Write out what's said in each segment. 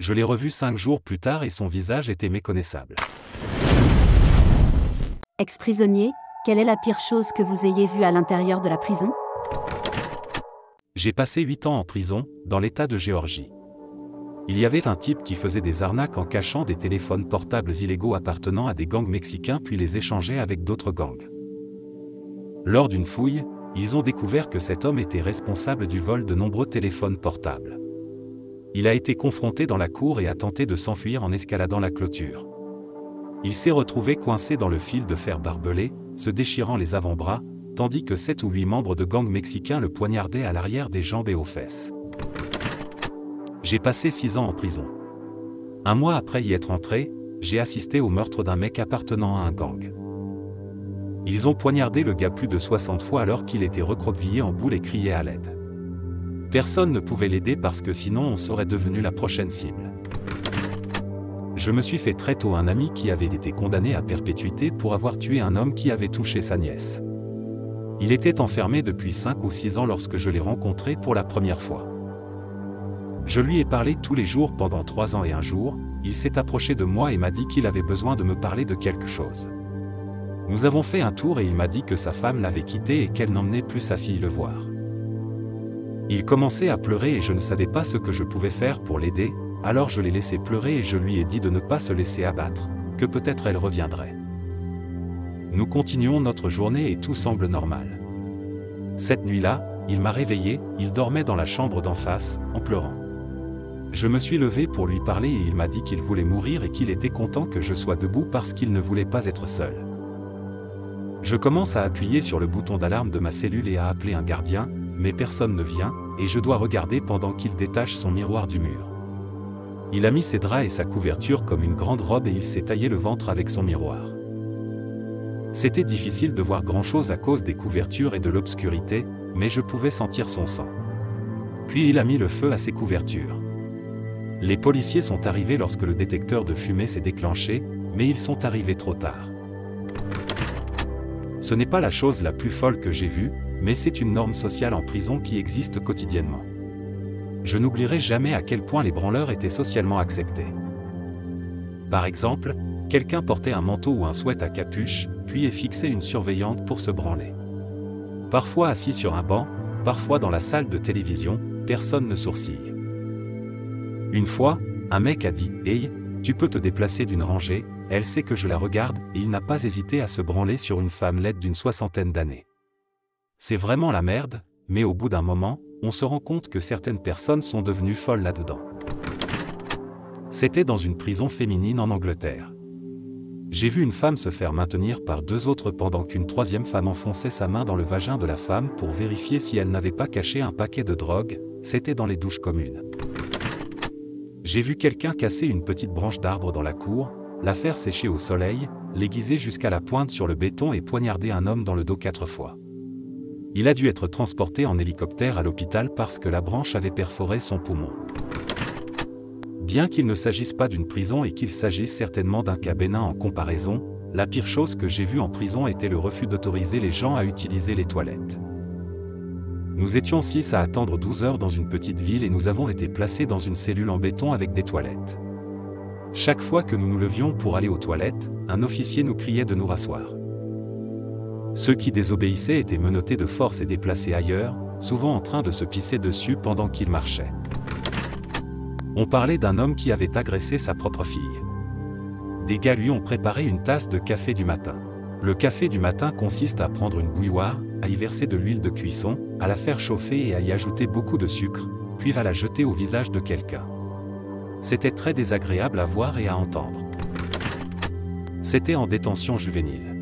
Je l'ai revu 5 jours plus tard et son visage était méconnaissable. Ex-prisonnier, quelle est la pire chose que vous ayez vue à l'intérieur de la prison? J'ai passé 8 ans en prison, dans l'État de Géorgie. Il y avait un type qui faisait des arnaques en cachant des téléphones portables illégaux appartenant à des gangs mexicains puis les échangeait avec d'autres gangs. Lors d'une fouille, ils ont découvert que cet homme était responsable du vol de nombreux téléphones portables. Il a été confronté dans la cour et a tenté de s'enfuir en escaladant la clôture. Il s'est retrouvé coincé dans le fil de fer barbelé, se déchirant les avant-bras, tandis que 7 ou 8 membres de gangs mexicains le poignardaient à l'arrière des jambes et aux fesses. J'ai passé 6 ans en prison. Un mois après y être entré, j'ai assisté au meurtre d'un mec appartenant à un gang. Ils ont poignardé le gars plus de 60 fois alors qu'il était recroquevillé en boule et criait à l'aide. Personne ne pouvait l'aider parce que sinon on serait devenu la prochaine cible. Je me suis fait très tôt un ami qui avait été condamné à perpétuité pour avoir tué un homme qui avait touché sa nièce. Il était enfermé depuis 5 ou 6 ans lorsque je l'ai rencontré pour la première fois. Je lui ai parlé tous les jours pendant 3 ans et un jour, il s'est approché de moi et m'a dit qu'il avait besoin de me parler de quelque chose. Nous avons fait un tour et il m'a dit que sa femme l'avait quitté et qu'elle n'emmenait plus sa fille le voir. Il commençait à pleurer et je ne savais pas ce que je pouvais faire pour l'aider, alors je l'ai laissé pleurer et je lui ai dit de ne pas se laisser abattre, que peut-être elle reviendrait. Nous continuons notre journée et tout semble normal. Cette nuit-là, il m'a réveillé, il dormait dans la chambre d'en face, en pleurant. Je me suis levé pour lui parler et il m'a dit qu'il voulait mourir et qu'il était content que je sois debout parce qu'il ne voulait pas être seul. Je commence à appuyer sur le bouton d'alarme de ma cellule et à appeler un gardien, mais personne ne vient, et je dois regarder pendant qu'il détache son miroir du mur. Il a mis ses draps et sa couverture comme une grande robe et il s'est taillé le ventre avec son miroir. C'était difficile de voir grand-chose à cause des couvertures et de l'obscurité, mais je pouvais sentir son sang. Puis il a mis le feu à ses couvertures. Les policiers sont arrivés lorsque le détecteur de fumée s'est déclenché, mais ils sont arrivés trop tard. Ce n'est pas la chose la plus folle que j'ai vue, mais c'est une norme sociale en prison qui existe quotidiennement. Je n'oublierai jamais à quel point les branleurs étaient socialement acceptés. Par exemple, quelqu'un portait un manteau ou un sweat à capuche, puis est fixé une surveillante pour se branler. Parfois assis sur un banc, parfois dans la salle de télévision, personne ne sourcille. Une fois, un mec a dit « Hey, tu peux te déplacer d'une rangée ?» Elle sait que je la regarde et il n'a pas hésité à se branler sur une femme laide d'une 60aine d'années. C'est vraiment la merde, mais au bout d'un moment, on se rend compte que certaines personnes sont devenues folles là-dedans. C'était dans une prison féminine en Angleterre. J'ai vu une femme se faire maintenir par 2 autres pendant qu'une 3e femme enfonçait sa main dans le vagin de la femme pour vérifier si elle n'avait pas caché un paquet de drogue, c'était dans les douches communes. J'ai vu quelqu'un casser une petite branche d'arbre dans la cour, la faire sécher au soleil, l'aiguiser jusqu'à la pointe sur le béton et poignarder un homme dans le dos 4 fois. Il a dû être transporté en hélicoptère à l'hôpital parce que la branche avait perforé son poumon. Bien qu'il ne s'agisse pas d'une prison et qu'il s'agisse certainement d'un cas bénin en comparaison, la pire chose que j'ai vue en prison était le refus d'autoriser les gens à utiliser les toilettes. Nous étions 6 à attendre 12 heures dans une petite ville et nous avons été placés dans une cellule en béton avec des toilettes. Chaque fois que nous nous levions pour aller aux toilettes, un officier nous criait de nous rasseoir. Ceux qui désobéissaient étaient menottés de force et déplacés ailleurs, souvent en train de se pisser dessus pendant qu'ils marchaient. On parlait d'un homme qui avait agressé sa propre fille. Des gars lui ont préparé une tasse de café du matin. Le café du matin consiste à prendre une bouilloire, à y verser de l'huile de cuisson, à la faire chauffer et à y ajouter beaucoup de sucre, puis à la jeter au visage de quelqu'un. C'était très désagréable à voir et à entendre. C'était en détention juvénile.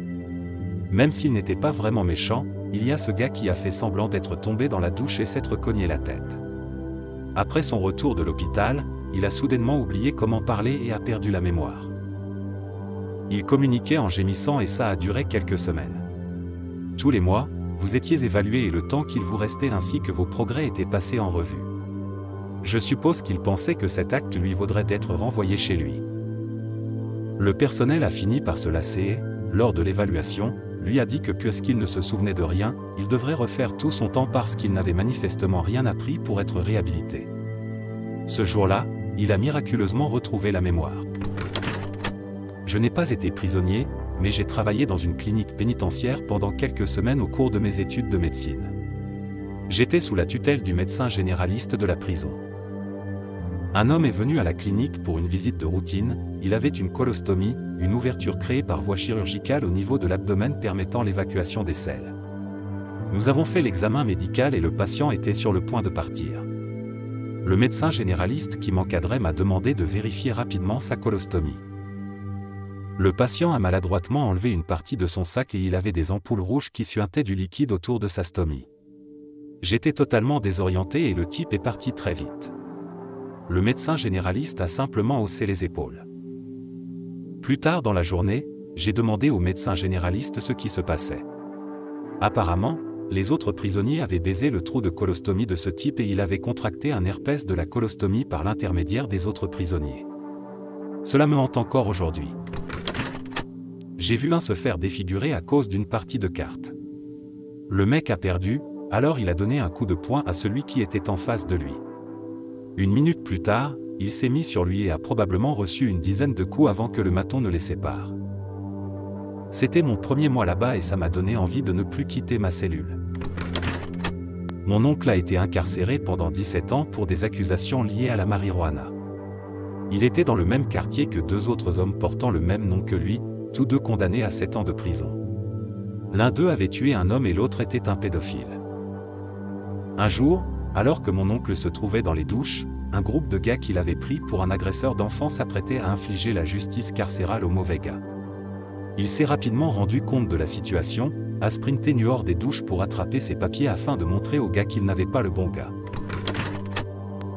Même s'il n'était pas vraiment méchant, il y a ce gars qui a fait semblant d'être tombé dans la douche et s'être cogné la tête. Après son retour de l'hôpital, il a soudainement oublié comment parler et a perdu la mémoire. Il communiquait en gémissant et ça a duré quelques semaines. Tous les mois, vous étiez évalué et le temps qu'il vous restait ainsi que vos progrès étaient passés en revue. Je suppose qu'il pensait que cet acte lui vaudrait d'être renvoyé chez lui. Le personnel a fini par se lasser et, lors de l'évaluation, lui a dit que puisqu'il ne se souvenait de rien, il devrait refaire tout son temps parce qu'il n'avait manifestement rien appris pour être réhabilité. Ce jour-là, il a miraculeusement retrouvé la mémoire. Je n'ai pas été prisonnier, mais j'ai travaillé dans une clinique pénitentiaire pendant quelques semaines au cours de mes études de médecine. J'étais sous la tutelle du médecin généraliste de la prison. Un homme est venu à la clinique pour une visite de routine, il avait une colostomie, une ouverture créée par voie chirurgicale au niveau de l'abdomen permettant l'évacuation des selles. Nous avons fait l'examen médical et le patient était sur le point de partir. Le médecin généraliste qui m'encadrait m'a demandé de vérifier rapidement sa colostomie. Le patient a maladroitement enlevé une partie de son sac et il avait des ampoules rouges qui suintaient du liquide autour de sa stomie. J'étais totalement désorienté et le type est parti très vite. Le médecin généraliste a simplement haussé les épaules. Plus tard dans la journée, j'ai demandé au médecin généraliste ce qui se passait. Apparemment, les autres prisonniers avaient baisé le trou de colostomie de ce type et il avait contracté un herpès de la colostomie par l'intermédiaire des autres prisonniers. Cela me hante encore aujourd'hui. J'ai vu un se faire défigurer à cause d'une partie de cartes. Le mec a perdu, alors il a donné un coup de poing à celui qui était en face de lui. Une minute plus tard, il s'est mis sur lui et a probablement reçu une dizaine de coups avant que le maton ne les sépare. C'était mon premier mois là-bas et ça m'a donné envie de ne plus quitter ma cellule. Mon oncle a été incarcéré pendant 17 ans pour des accusations liées à la marijuana. Il était dans le même quartier que deux autres hommes portant le même nom que lui, tous deux condamnés à 7 ans de prison. L'un d'eux avait tué un homme et l'autre était un pédophile. Un jour, alors que mon oncle se trouvait dans les douches, un groupe de gars qu'il avait pris pour un agresseur d'enfants s'apprêtait à infliger la justice carcérale au mauvais gars. Il s'est rapidement rendu compte de la situation, a sprinté nu hors des douches pour attraper ses papiers afin de montrer au gars qu'il n'avait pas le bon gars.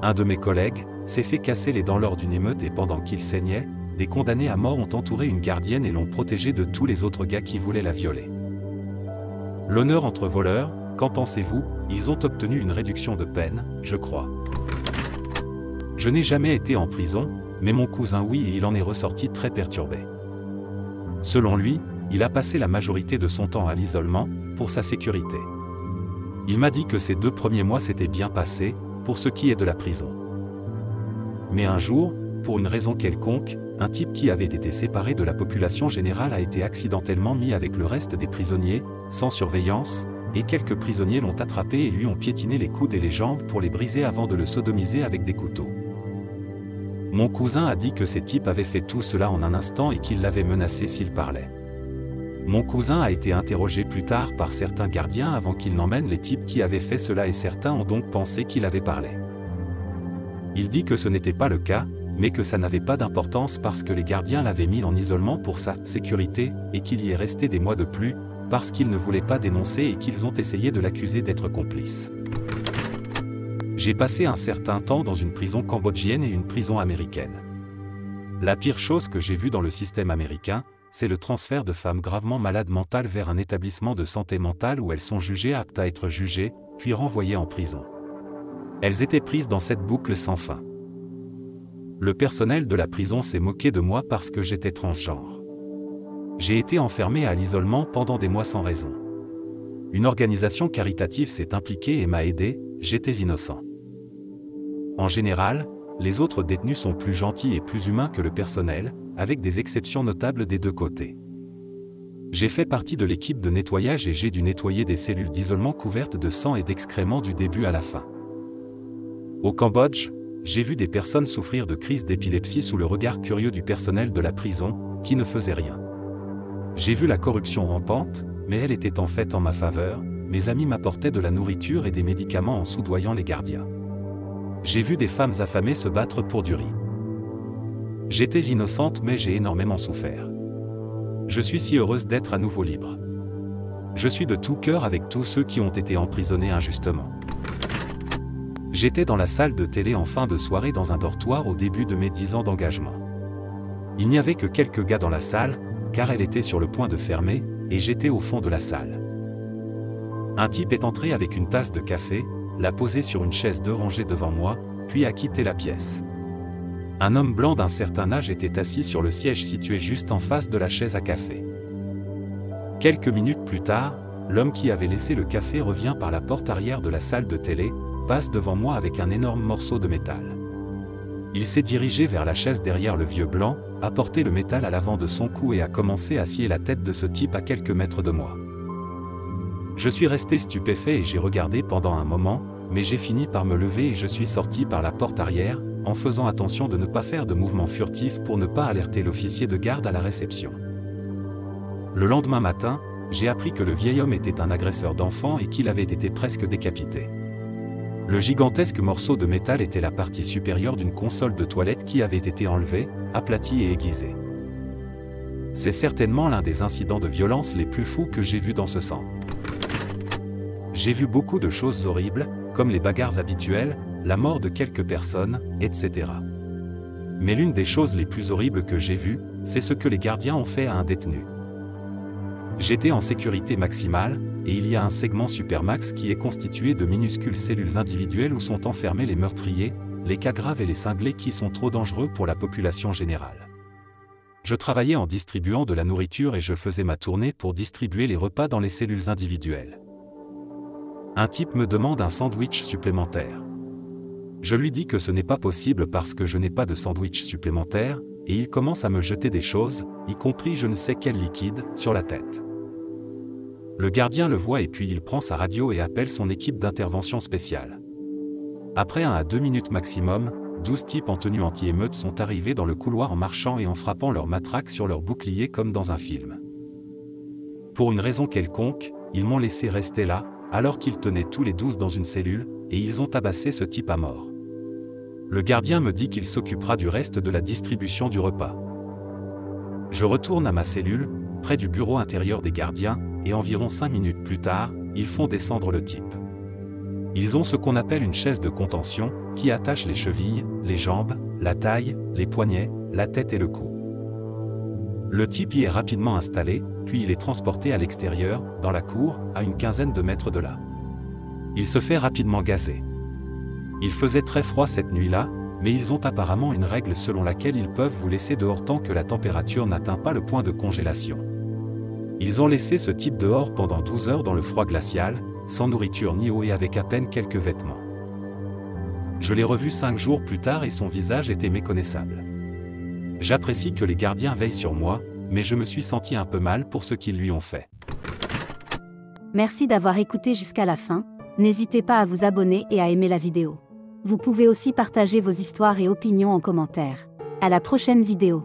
Un de mes collègues s'est fait casser les dents lors d'une émeute et pendant qu'il saignait, des condamnés à mort ont entouré une gardienne et l'ont protégée de tous les autres gars qui voulaient la violer. L'honneur entre voleurs, qu'en pensez-vous? Ils ont obtenu une réduction de peine, je crois. Je n'ai jamais été en prison, mais mon cousin oui et il en est ressorti très perturbé. Selon lui, il a passé la majorité de son temps à l'isolement, pour sa sécurité. Il m'a dit que ces 2 premiers mois s'étaient bien passés, pour ce qui est de la prison. Mais un jour, pour une raison quelconque, un type qui avait été séparé de la population générale a été accidentellement mis avec le reste des prisonniers, sans surveillance, et quelques prisonniers l'ont attrapé et lui ont piétiné les coudes et les jambes pour les briser avant de le sodomiser avec des couteaux. Mon cousin a dit que ces types avaient fait tout cela en un instant et qu'ils l'avaient menacé s'il parlait. Mon cousin a été interrogé plus tard par certains gardiens avant qu'il n'emmène les types qui avaient fait cela et certains ont donc pensé qu'il avait parlé. Il dit que ce n'était pas le cas, mais que ça n'avait pas d'importance parce que les gardiens l'avaient mis en isolement pour sa sécurité et qu'il y est resté des mois de plus, parce qu'ils ne voulaient pas dénoncer et qu'ils ont essayé de l'accuser d'être complice. J'ai passé un certain temps dans une prison cambodgienne et une prison américaine. La pire chose que j'ai vue dans le système américain, c'est le transfert de femmes gravement malades mentales vers un établissement de santé mentale où elles sont jugées aptes à être jugées, puis renvoyées en prison. Elles étaient prises dans cette boucle sans fin. Le personnel de la prison s'est moqué de moi parce que j'étais transgenre. J'ai été enfermé à l'isolement pendant des mois sans raison. Une organisation caritative s'est impliquée et m'a aidé, j'étais innocent. En général, les autres détenus sont plus gentils et plus humains que le personnel, avec des exceptions notables des deux côtés. J'ai fait partie de l'équipe de nettoyage et j'ai dû nettoyer des cellules d'isolement couvertes de sang et d'excréments du début à la fin. Au Cambodge, j'ai vu des personnes souffrir de crises d'épilepsie sous le regard curieux du personnel de la prison, qui ne faisait rien. J'ai vu la corruption rampante, mais elle était en fait en ma faveur, mes amis m'apportaient de la nourriture et des médicaments en soudoyant les gardiens. J'ai vu des femmes affamées se battre pour du riz. J'étais innocente mais j'ai énormément souffert. Je suis si heureuse d'être à nouveau libre. Je suis de tout cœur avec tous ceux qui ont été emprisonnés injustement. J'étais dans la salle de télé en fin de soirée dans un dortoir au début de mes 10 ans d'engagement. Il n'y avait que quelques gars dans la salle, car elle était sur le point de fermer, et j'étais au fond de la salle. Un type est entré avec une tasse de café, l'a posée sur une chaise 2 rangées devant moi, puis a quitté la pièce. Un homme blanc d'un certain âge était assis sur le siège situé juste en face de la chaise à café. Quelques minutes plus tard, l'homme qui avait laissé le café revient par la porte arrière de la salle de télé, passe devant moi avec un énorme morceau de métal. Il s'est dirigé vers la chaise derrière le vieux blanc, a porté le métal à l'avant de son cou et a commencé à scier la tête de ce type à quelques mètres de moi. Je suis resté stupéfait et j'ai regardé pendant un moment, mais j'ai fini par me lever et je suis sorti par la porte arrière, en faisant attention de ne pas faire de mouvements furtifs pour ne pas alerter l'officier de garde à la réception. Le lendemain matin, j'ai appris que le vieil homme était un agresseur d'enfants et qu'il avait été presque décapité. Le gigantesque morceau de métal était la partie supérieure d'une console de toilette qui avait été enlevée, aplatie et aiguisée. C'est certainement l'un des incidents de violence les plus fous que j'ai vus dans ce centre. J'ai vu beaucoup de choses horribles, comme les bagarres habituelles, la mort de quelques personnes, etc. Mais l'une des choses les plus horribles que j'ai vues, c'est ce que les gardiens ont fait à un détenu. J'étais en sécurité maximale, et il y a un segment Supermax qui est constitué de minuscules cellules individuelles où sont enfermés les meurtriers, les cas graves et les cinglés qui sont trop dangereux pour la population générale. Je travaillais en distribuant de la nourriture et je faisais ma tournée pour distribuer les repas dans les cellules individuelles. Un type me demande un sandwich supplémentaire. Je lui dis que ce n'est pas possible parce que je n'ai pas de sandwich supplémentaire, et il commence à me jeter des choses, y compris je ne sais quel liquide, sur la tête. Le gardien le voit et puis il prend sa radio et appelle son équipe d'intervention spéciale. Après 1 à 2 minutes maximum, 12 types en tenue anti-émeute sont arrivés dans le couloir en marchant et en frappant leur matraque sur leur bouclier comme dans un film. Pour une raison quelconque, ils m'ont laissé rester là, alors qu'ils tenaient tous les 12 dans une cellule, et ils ont tabassé ce type à mort. Le gardien me dit qu'il s'occupera du reste de la distribution du repas. Je retourne à ma cellule, près du bureau intérieur des gardiens, et environ 5 minutes plus tard, ils font descendre le type. Ils ont ce qu'on appelle une chaise de contention, qui attache les chevilles, les jambes, la taille, les poignets, la tête et le cou. Le type y est rapidement installé, puis il est transporté à l'extérieur, dans la cour, à une quinzaine de mètres de là. Il se fait rapidement gazer. Il faisait très froid cette nuit-là, mais ils ont apparemment une règle selon laquelle ils peuvent vous laisser dehors tant que la température n'atteint pas le point de congélation. Ils ont laissé ce type dehors pendant 12 heures dans le froid glacial, sans nourriture ni eau et avec à peine quelques vêtements. Je l'ai revu 5 jours plus tard et son visage était méconnaissable. J'apprécie que les gardiens veillent sur moi, mais je me suis senti un peu mal pour ce qu'ils lui ont fait. Merci d'avoir écouté jusqu'à la fin, n'hésitez pas à vous abonner et à aimer la vidéo. Vous pouvez aussi partager vos histoires et opinions en commentaire. À la prochaine vidéo.